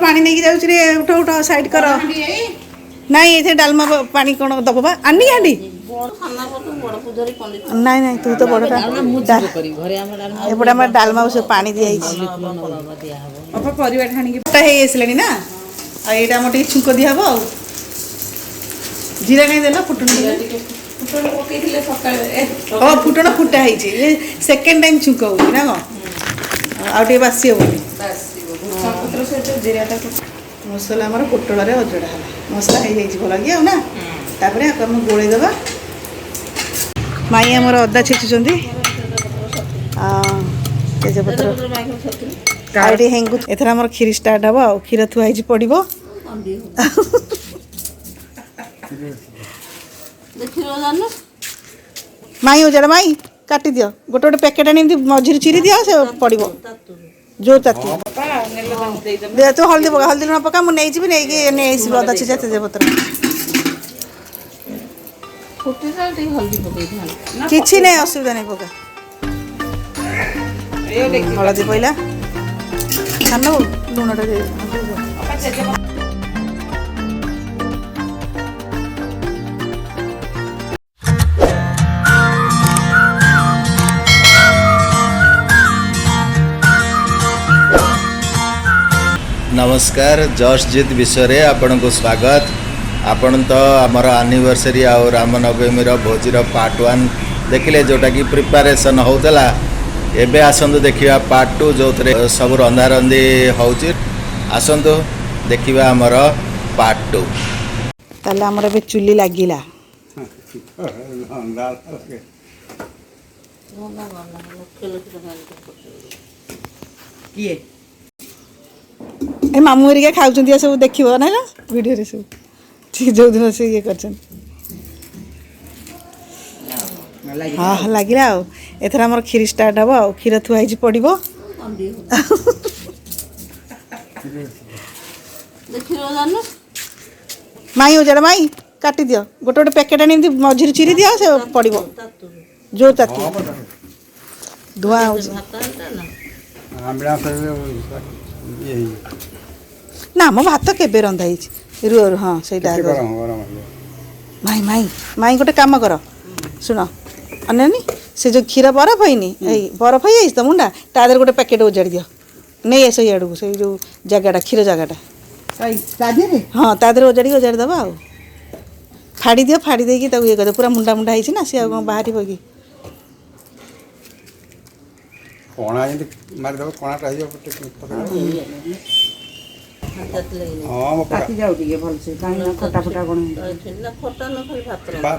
पानी नहीं जाऊँ रे उठ उठ साइड कर नहीं ये डालमा पानी कौन दब बा आनी हांडी नहीं नहीं तू तो बड़टा एपटे आम डालमा सब पानी दिखाई ना यहाँ आम छुंक दिहब आ जीरा कहीं देला फुटण फुटण फुटा है सेकेंड टाइम छुंक हो ना कौन आ बासी हेनी मसला आम पोटल अजड़ा है मसला हो भल कि ना तापर आम गोल दबा माई आमर अदा छेचुं तेजपत्र हेंगु एथर आम क्षीर स्टार्ट हम आ क्षीर थुआई पड़ो माई उजाड़ माई काटी दियो गोटे गोटे पैकेट आनी मझिर चिरी दियो से पड़ो जो ताती तू हल्दी पका हल्दी लुण पका मुझे नहीं अदा छेचा तेजपत्र किसी नहीं असुविधा नहीं पका हलदी पड़ा खान लुण नमस्कार जस्ट जित विषय आपण को स्वागत आपण तो आमर एनिवर्सरी आउ रामनवमी भोजी पार्ट 1 देखिले जोटा कि प्रिपरेशन होतला एबे आसंतु देखिबा पार्ट 2 जो सब रंधा रंधी होची आसंतु देखिबा आमर पार्ट 2 ताले आमर बे चुल्ली लागिला किए ए मामू हरिका खाऊँ सब देख ना वीडियो सब जो दिन से ये कर हाँ लगे एथर आम क्षीर स्टार्ट हम आ क्षीर थुआई पड़ो माई उजाड़ माई काटी दियो गोटे गोटे पैकेट आनी मझिर चिरी दियो से पड़ो जो ताती धुआं ना मो भात केबे रंधा रू हाँ से माई माई माई गोटे कम कर शुण अनानी से जो क्षीर बरफ है बरफ हो जाए तो मुंडा तादर गोटे पैकेट उजाड़ दियो नहीं आस इड़ू से जो जगह क्षीर जगह हाँ तादर उजाड़ दबा आ फाड़ी दियो फाड़ी देकी ये कर पूरा मुंडा मुंडा है ना सी कौन बाहर कि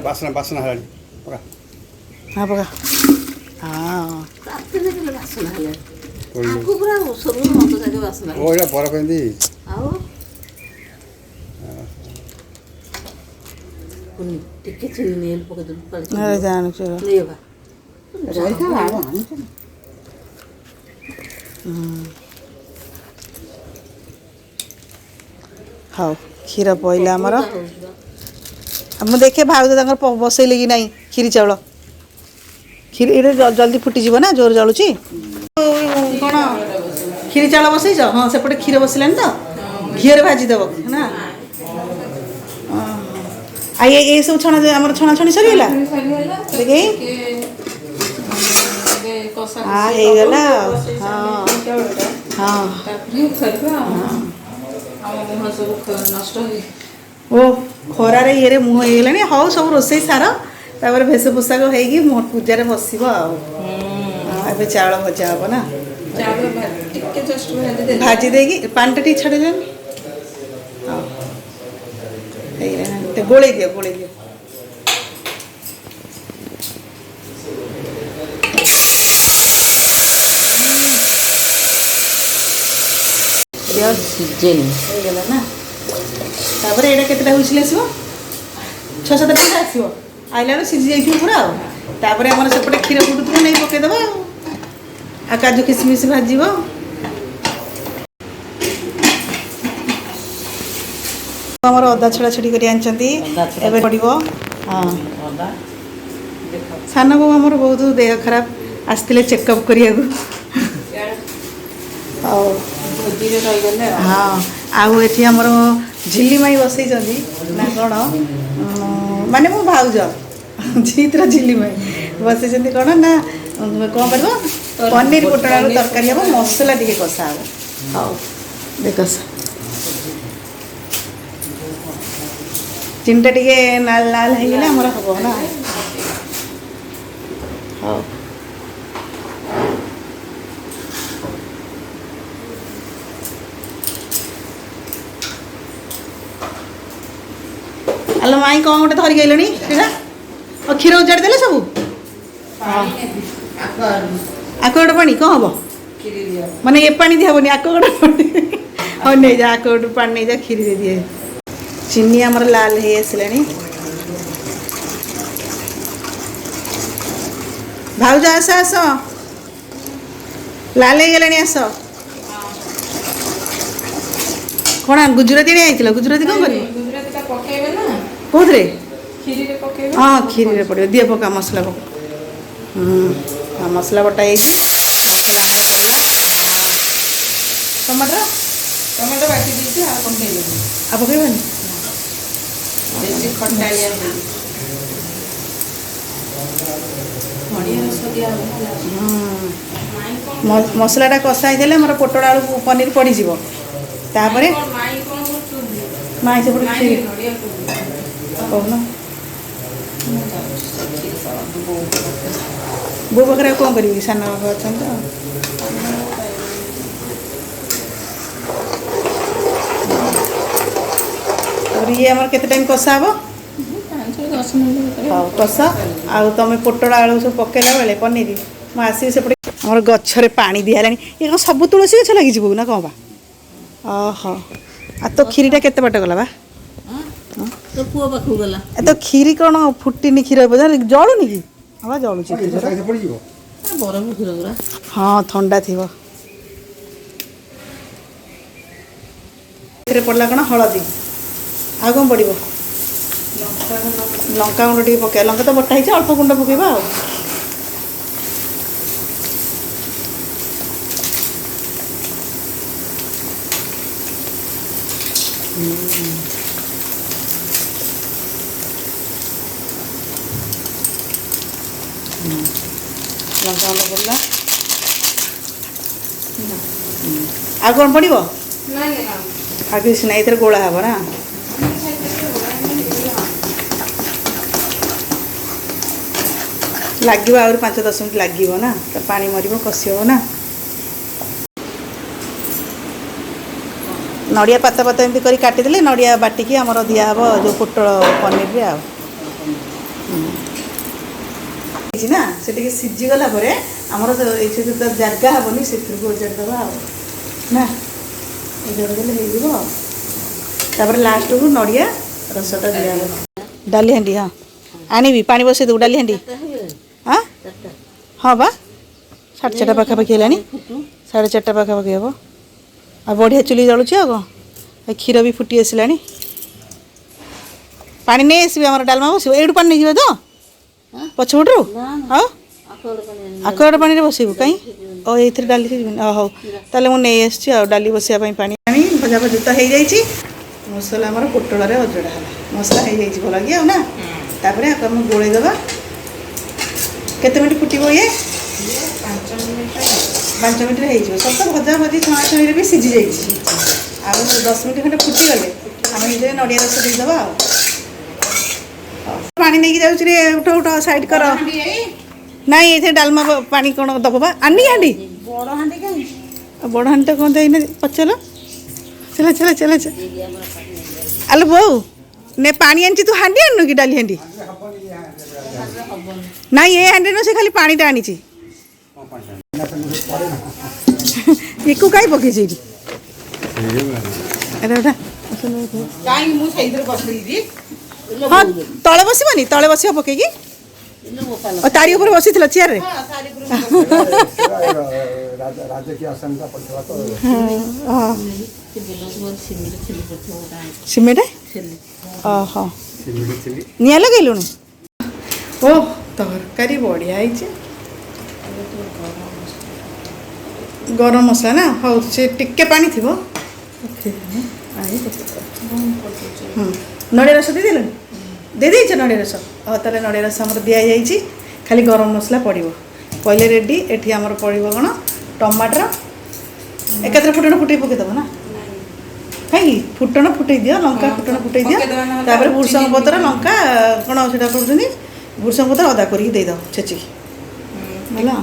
बासना बासना हाँ पका हाँ हाँ क्षीर पईला आमर मुझे देखे भाव बसैले कि नहीं क्षीरी चाउल क्षीर ये जल्दी फुटीज ना जोर जलुची कौन क्षीरी चाउल बसईच हाँ सेपटे क्षीर बसलानी तो घीर भाजीदेव ना ये सब छणा आम छणा छणी सरीगला देखे हाँ होगला हाँ हाँ ओ खरारे ये मुह होगला हाउ सब रोसे सार तापर भेष पोशाक हो पूजार बस चाउल भजा हम ना भाजी देगी पानी टी छाड़ी हाँ गोले दियो गोले दियो सीजेगला ना तापर ये केटा हुई आसो 6-7 मिनट आसो आइला सीझी जाइए पूरा तापर आम सेपटे क्षीर फुटुथ नहीं पकईदे आ काजू किसमिश भाजब आमर अदा छड़ा छड़ी कर पड़ो हाँ सान बो आमर बहुत देह खराब आसते चेकअप करा हाँ ଆଉ ଏଠି ଆମର ଝିଲିମାଇ ବସେଇଛନ୍ତି ନା କ'ଣ ମାନେ ମୋ ଭାଉଜ ଜିତ୍ର ଝିଲିମାଇ ବସେଇଛନ୍ତି କ'ଣ ନା କ'ଣ କରିବ ପନିର ପୋଟଳ ଆଳୁ ତରକାରୀ ହେବ ମସଲା ଟିକେ କଷା ହେବ। ହଉ ଦେଖ ଚିନିଟା ଟିକେ ଲାଲ ଲାଲ ହେଇଗଲେ ଆମର ହେବ ନା। ହଉ ଆଲୋ ମାଇଁ କ'ଣ ଗୋଟେ ଧରିକି ଆଇଲଣି ସେଇଟା ଆଉ କ୍ଷୀର ଉଜାଡ଼ି ଦେଲେ ସବୁ ଆକ ଗୋଟେ ପାଣି କ'ଣ ହେବ ମାନେ ଏ ପାଣି ଦିଆହେବନି ଆକ ଗୋଟେ ପାଣି ହଉ ନେଇଯା ଆକ ଗୋଟେ ପାଣି ନେଇଯା କ୍ଷୀରିରେ ଦିଏ। ଚିନି ଆମର ଲାଲ ହେଇ ଆସିଲାଣି। ଭାଉଜ ଆସ ଆସ ଲାଲ ହେଇଗଲାଣି ଆସ। କ'ଣ ଗୁଜୁରାତି ଆଣିଥିଲ ଗୁଜୁରାତି କ'ଣ କରିବ କେଉଁଥିରେ ହଁ କ୍ଷୀରିରେ ପଡ଼ିବ ଦିଅ ପକା ମସଲା ପକା ମସଲା ବଟା ହେଇଛି ମସଲା ଆମର ପଡ଼ିଲା ଟମାଟୋ ବାଟି ଦେଇଛି ଆଉ ପକେଇବନି ମସଲାଟା କଷା ହେଇଥିଲେ ଆମର ପୋଟଳ ଆଳୁ ପନିର ପଡ଼ିଯିବ ତାପରେ ମାଇଁ ସେପଟେ କହୁନ ବୋଉ ପାଖରେ କ'ଣ କରିବି ସାନ ବାପା ଅଛନ୍ତି ତ ତାପରେ ଇଏ ଆମର କେତେ ଟାଇମ୍ କଷା ହେବ 10 ମିନିଟ୍ ହଉ କଷା ଆଉ ତୁମେ ପୋଟଳ ଆଳୁ ସବୁ ପକେଇଲା ବେଳେ ପନିର ମୁଁ ଆସିବି ସେପଟେ ଆମର ଗଛରେ ପାଣି ଦିଆହେଲାଣି ଇଏ କ'ଣ ସବୁ ତୁଳସୀ ଗଛ ଲାଗିଛି ବୋଉ ନା କ'ଣ ବା ଓହୋ ଆଉ ତୋ କ୍ଷୀରିଟା କେତେ ବାଟ ଗଲା ବା तो पुआ पाखु गला ए तो खीरी कोन फुटिनी क्षीर जलुनी कि हाँ जलुची बरफ क्षीर गुरा हाँ ठंडा थी पड़ला कौन हलदी आ कौन पड़ो लंका गुंड टे पक लंका तो बटा ही अल्प गुंड पकेबा लंका गुंड पड़ला आ कौन पड़ो आ किसी ना इधर गोला हे ना लगे आ 5-10 मिनट लगे ना तो पानी मर कषि हे ना नड़िया पाता पाता एमती कर काटिदेले नड़िया बाटिकी आमर दिहब जो पोटल पनीर रे ना से सीझीगला आमर जगह हेनी से उजाड़देवा ना उजाड़देले हो लास्ट को नड़िया रसटा दिया डाली हांडी हाँ आनी पानी बसई दे डाली हांडी हाँ हाँ बा 4:30 पाखापाखि है 4:30 पाखापाखि हम आ बढ़िया चुली जलुची आ कौन क्षीर भी फुटी आसला पानी नहीं आसबे आम डालमा बस एडू पानी नहीं तो पछपटू हाँ आकड़ पानी बसैबू कहीं ये डाली हौ ताले मुझे डाली बसाई पानी भजा भजी तो हो जाए मसला आम पोटल अजड़ा है मसला हो जाए भल कि ना तापर आम गोलैदेवा केते मिनट फुटब ये 5 मिनट हो सब तो भजा भजी छणा छणी भी सीझी जाइए 10 मिनट खंडे फुटीगले आम ये नड़िया रस देदेवा पानी नहीं जाऊँ उठ उठ साइड कर ना ये डालमा पानी कौन दब बा आनी हांडी बड़ हांडी तो कौन देना पचल चला चला चला आलो बो ने पानी आनी तू हांडी आनु कि डाली हांडी ना ये हांडी न से खाली पानी टा आनी एकू कहीं पकई हाँ तले बसबनी तले बस पकईकी तारी ऊपर बसी चेयर रे सिमेंट ओह निया लगेलु ओ तरकारी बढ़िया गरम मसला ना हाँ से टिके पानी थी नड़िया रस दे देलनि दे देइछ नड़िया रस ताले नड़िया रस हमर दिया जाइछि खाली गरम मसला पड़िबो पहिले रेडी एठी हमर पड़िबो कोन टमाटर एकात्र फुटण फुटै पके दबो ना कहीं फुटण फुटै दियो लंका फुटण फुटै दियो तापर भुरसंग पत्र लंका कोन सेटा करूछनी भुरसंग पत्र अदा करी दे दो छेची होला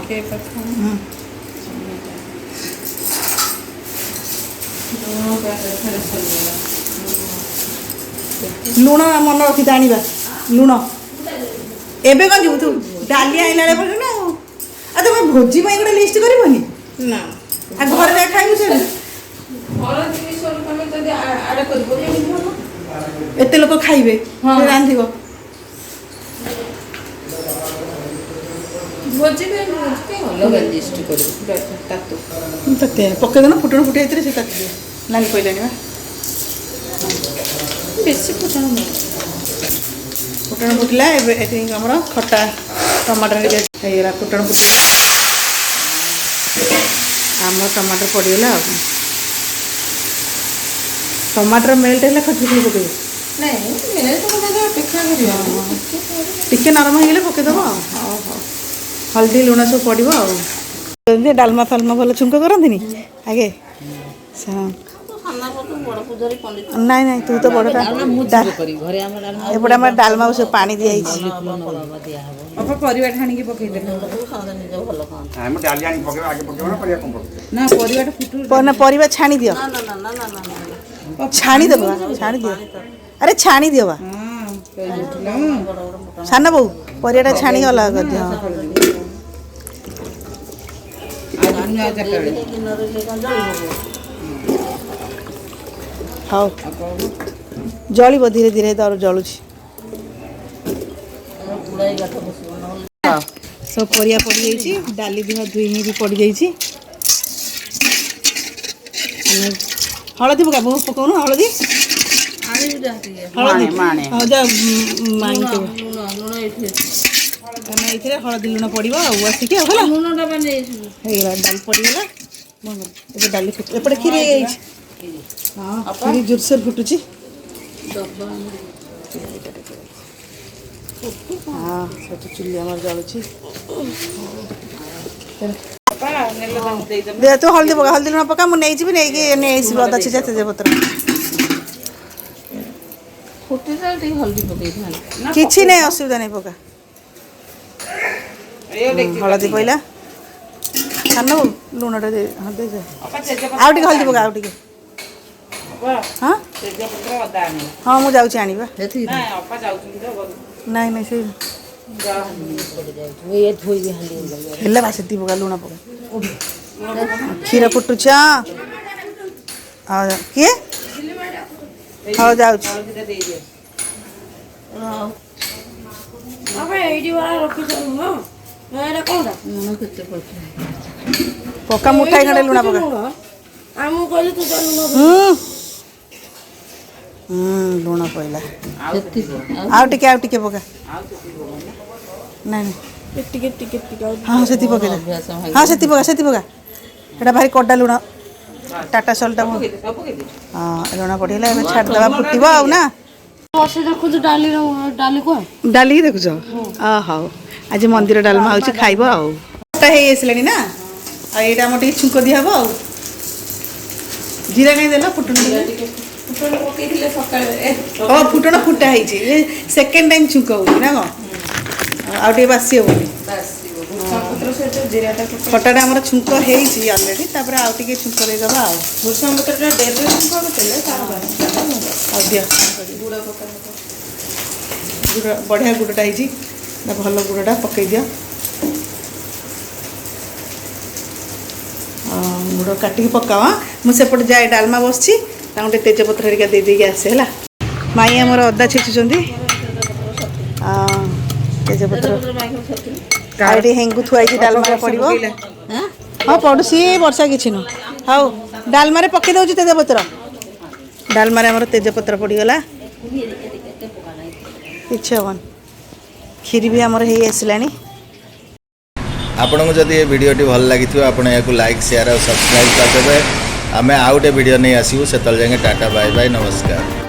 लुण मन रखी आनिबा लुण एबे कौन जीव तू डाली आइला पड़े ना आ तुम भोजी पाई गोटे लिस्ट करबनी ना आ घर जा खाइबु से एते लोक खाइबे रांधिब भोजी में अलग लिस्ट करू पके देना फुटण फुटे से काटी नानी कहलानी बा बेसी फुटण फुटण फुटला एटी हमर खट्टा टमाटर ହେଇଗଲା फुटण फुटला आम टमाटर पड़गला टमाटर मेल्ट है खटी पके टिके नरम हो पकेदेव हल्दी लुण सब पड़ो डालमा फालमा भल छुंक करती आगे नाई नाई तू तो बड़ा एपटे आम डालमा सब पानी दिखाई परिवा छाणी दियो छाणी देव छाणी दियो अरे छाणी दियो बा सान बो परिवाटा छाणी अलग कर दियो हाँ जलिब धीरे धीरे तर जलुची सब परिया पड़ जाइए डाली देह धुई भी पड़ जाइए हलदी पका पकाउनु हलदी हलदी हलदी लुण पड़ो आसिक डाल पड़गला डाली एपटे खीर हाँ खीर जोरसोर फुटुची हाँ सब चुली आम जलुची दे तू हल्दी पका हल्दी लुण पका मुझे नहीं अदा छेचा तेजपत्र किसी नहीं असुविधा नहीं पका हलदी पड़ा छान लुण हाँ दे आउटे हल्दी पका आउटे हाँ हाँ मुझे जाऊँ आनिबा नहीं नहीं से से पका लुण पका क्षीर फुटुच किए हाँ जाऊँ पका मुठाई खंडे लुण पका लुण पड़ा आउ टिके पका नहीं हाँ से पके हाँ से पका एटा भारी कड़ा लुण टाटा सल्टा हाँ लुण पड़ेगा छाड़देवा फुटब आउ ना डाली देखुच हाँ आज मंदिर डालमा हो खाइब आसला ना आईटा मोटे छुंक दिहब आ जीरा कहीं देला फुटण फुटण फुटा है सेकेंड टाइम छुंक हो ना कौन बासी हेनी खटाटा आम छुंक होलरेडी आउ टे छुंक देदेबा बढ़िया गुड़टा भल गुड़टा पकई दियो गुड़ काटिक पकाओ मुझे जाए डालमा बस गोटे तेजपत्र हरिका दे देके आसे है माई आमर अदा छेचुं तेजपत्र आगे हेंगु थुआई डालमा पड़ो हाँ पड़ुसी वर्षा किसी नु हाँ डालमा पकई दौर तेजपत्र डालमा तेजपत्र पड़गला किसी हेन क्षीर भी आमर हो आसला आपको जदि ये वीडियो भल लगी आप लाइक शेयर और सब्सक्राइब करदे आम आउ गोटे भिडियो नहीं आसबू से जाए टाटा बाय बाय नमस्कार।